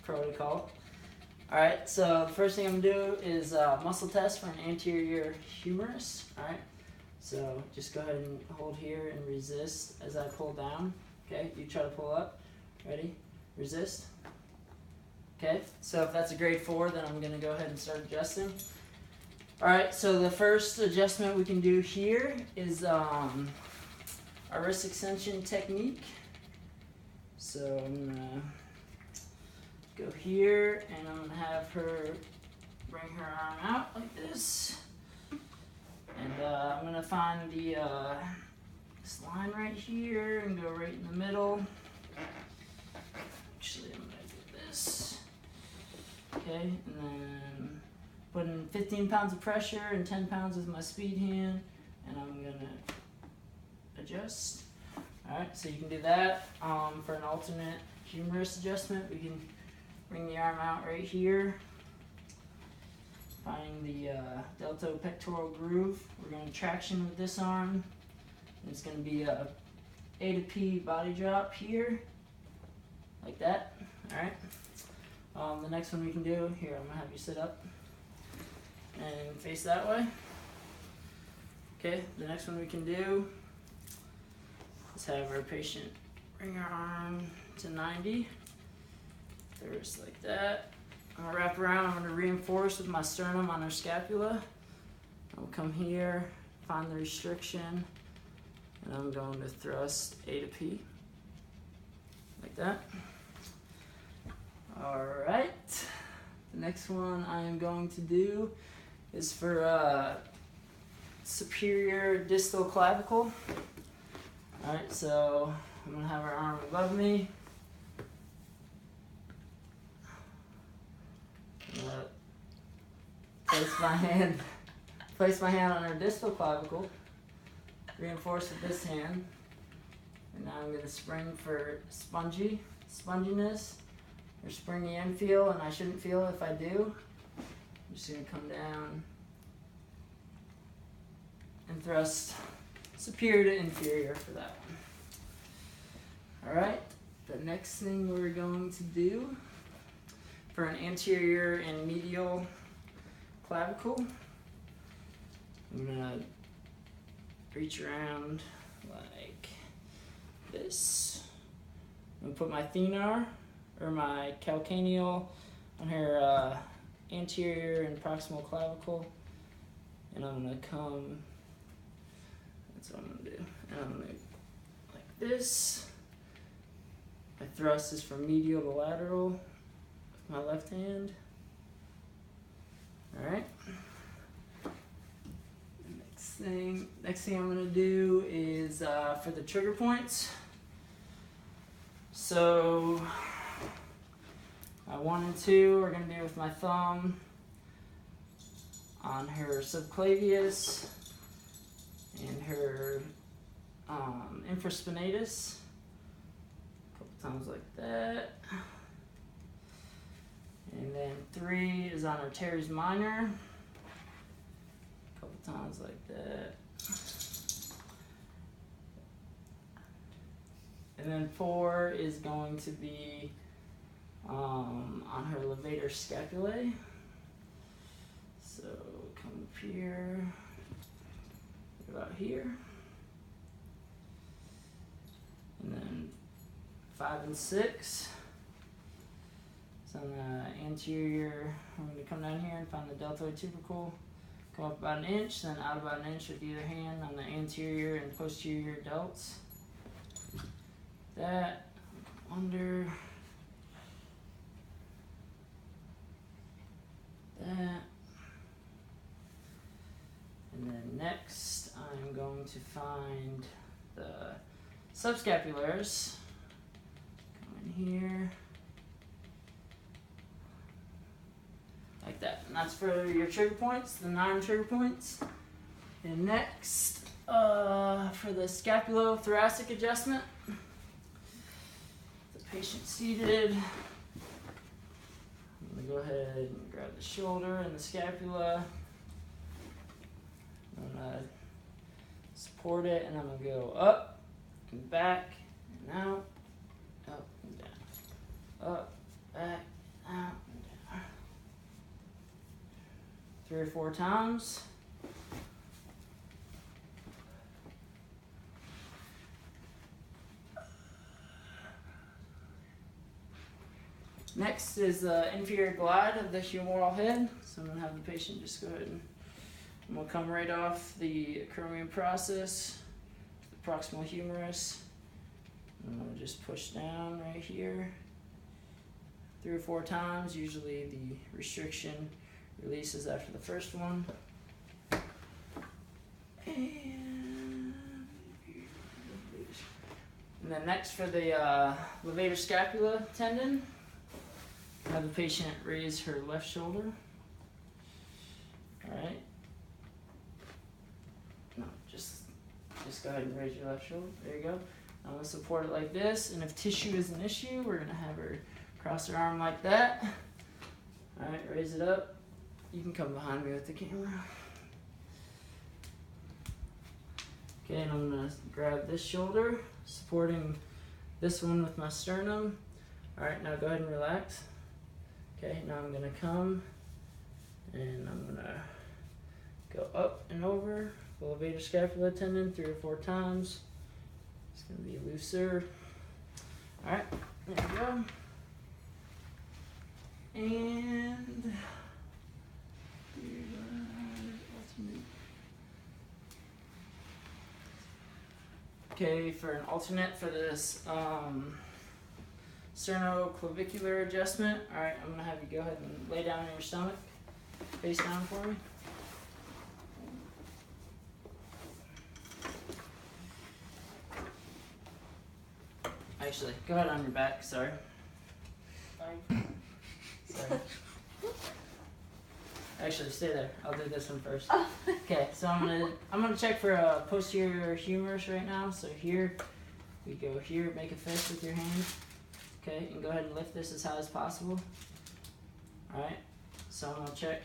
protocol. Alright, so the first thing I'm going to do is muscle test for an anterior humerus. Alright, so just go ahead and hold here and resist as I pull down. Okay, you try to pull up. Ready? Resist. Okay, so if that's a grade 4, then I'm going to go ahead and start adjusting. Alright, so the first adjustment we can do here is our wrist extension technique. So I'm going to go here and I'm going to have her bring her arm out like this. And I'm going to find this line right here and go right in the middle. Actually, I'm going to do this. Okay, and then put in 15 pounds of pressure and 10 pounds with my speed hand, and I'm going to adjust. Alright, so you can do that. For an alternate humerus adjustment, we can bring the arm out right here, finding the deltopectoral groove. We're going to traction with this arm. It's going to be a A to P body drop here, like that. Alright. The next one we can do, here I'm going to have you sit up and face that way. Okay, the next one we can do is have our patient bring our arm to 90, the wrist like that. I'm going to wrap around, I'm going to reinforce with my sternum on her scapula. I'll come here, find the restriction, and I'm going to thrust A to P, like that. Alright, the next one I am going to do is for superior distal clavicle. Alright, so I'm going to have her arm above me. I'm going to place my hand on her distal clavicle, reinforce with this hand, and now I'm going to spring for sponginess, or springy end feel, and I shouldn't feel if I do. I'm just going to come down and thrust superior to inferior for that one. Alright, the next thing we're going to do for an anterior and medial clavicle, I'm going to reach around like this. I'm going to put my thenar, or my calcaneal, on her anterior and proximal clavicle, and I'm going to come, that's what I'm going to do, and I'm going to, like this. My thrust is from medial to lateral with my left hand. Alright. Next thing I'm going to do is for the trigger points. So 1 and 2 are going to be with my thumb on her subclavius and her infraspinatus. A couple times like that. And then 3 is on her teres minor. A couple times like that. And then 4 is going to be on her levator scapulae. So come up here, about here. And then 5 and 6. So on the anterior, I'm going to come down here and find the deltoid tubercle. Come up about 1 inch, then out about 1 inch with either hand on the anterior and posterior delts. That, under, that, and then next I'm going to find the subscapularis. Come in here, like that, and that's for your trigger points, the 9 trigger points. And next, for the scapulothoracic adjustment, patient seated. I'm going to go ahead and grab the shoulder and the scapula. I'm going to support it, and I'm going to go up and back and out, up and down, up, back, 3 or 4 times. Next is the inferior glide of the humeral head. So I'm going to have the patient just go ahead and I'm going to come right off the acromion process, the proximal humerus. I'm going to just push down right here 3 or 4 times. Usually the restriction releases after the first one. And then next for the levator scapula tendon, have the patient raise her left shoulder. Alright. No, just go ahead and raise your left shoulder. There you go. I'm going to support it like this, and if tissue is an issue, we're going to have her cross her arm like that. Alright, raise it up. You can come behind me with the camera. Okay, and I'm going to grab this shoulder, supporting this one with my sternum. Alright, now go ahead and relax. Okay, now I'm going to come and I'm going to go up and over the levator scapula tendon 3 or 4 times. It's going to be looser. Alright, there we go. And okay, for an alternate for this sternoclavicular adjustment, alright, I'm going to have you go ahead and lay down on your stomach, face down for me. Actually, go ahead on your back, sorry. Sorry. Actually, stay there. I'll do this one first. Okay, so I'm gonna check for a posterior humerus right now. So here, we go here, make a fist with your hand. Okay, and go ahead and lift this as high as possible. Alright, so I'm gonna check.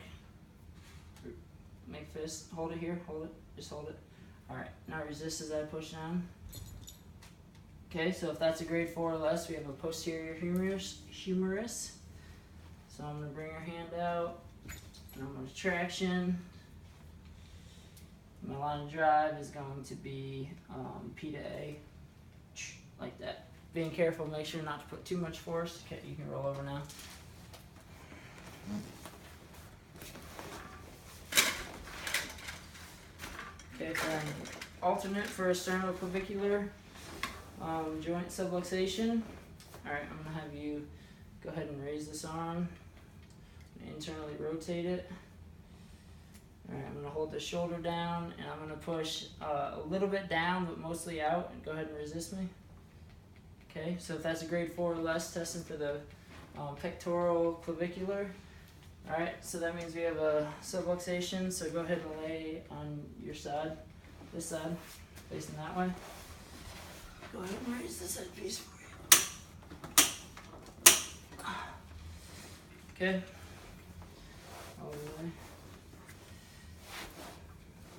Make fist, hold it here, hold it, just hold it. Alright, now resist as I push down. Okay, so if that's a grade 4 or less, we have a posterior humerus. So I'm going to bring our hand out, and I'm going to traction. My line of drive is going to be P to A, like that. Being careful, make sure not to put too much force. Okay, you can roll over now. Okay, then alternate for a sternoclavicular joint subluxation. Alright, I'm going to have you go ahead and raise this arm, internally rotate it. Alright, I'm going to hold the shoulder down, and I'm going to push a little bit down, but mostly out, and go ahead and resist me. Okay, so if that's a grade 4 or less, testing for the pectoral clavicular. Alright, so that means we have a subluxation, so go ahead and lay on your side, this side, facing that way. Go ahead and raise this headpiece for you. Okay. All the way.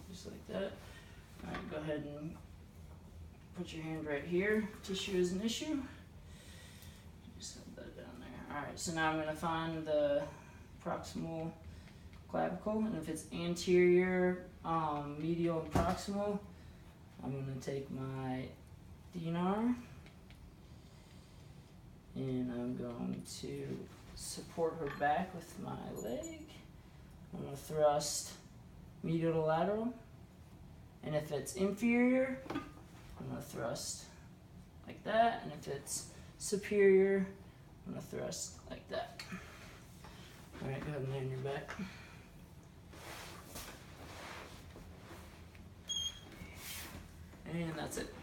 Just like that. Alright, go ahead and put your hand right here. Tissue is an issue. Just set that down there. Alright, so now I'm going to find the proximal clavicle, and if it's anterior, medial, and proximal, I'm going to take my thenar, and I'm going to support her back with my leg. I'm going to thrust medial to lateral, and if it's inferior, I'm going to thrust like that, and if it's superior, I'm going to thrust like that. Alright, go ahead and lay on your back. And that's it.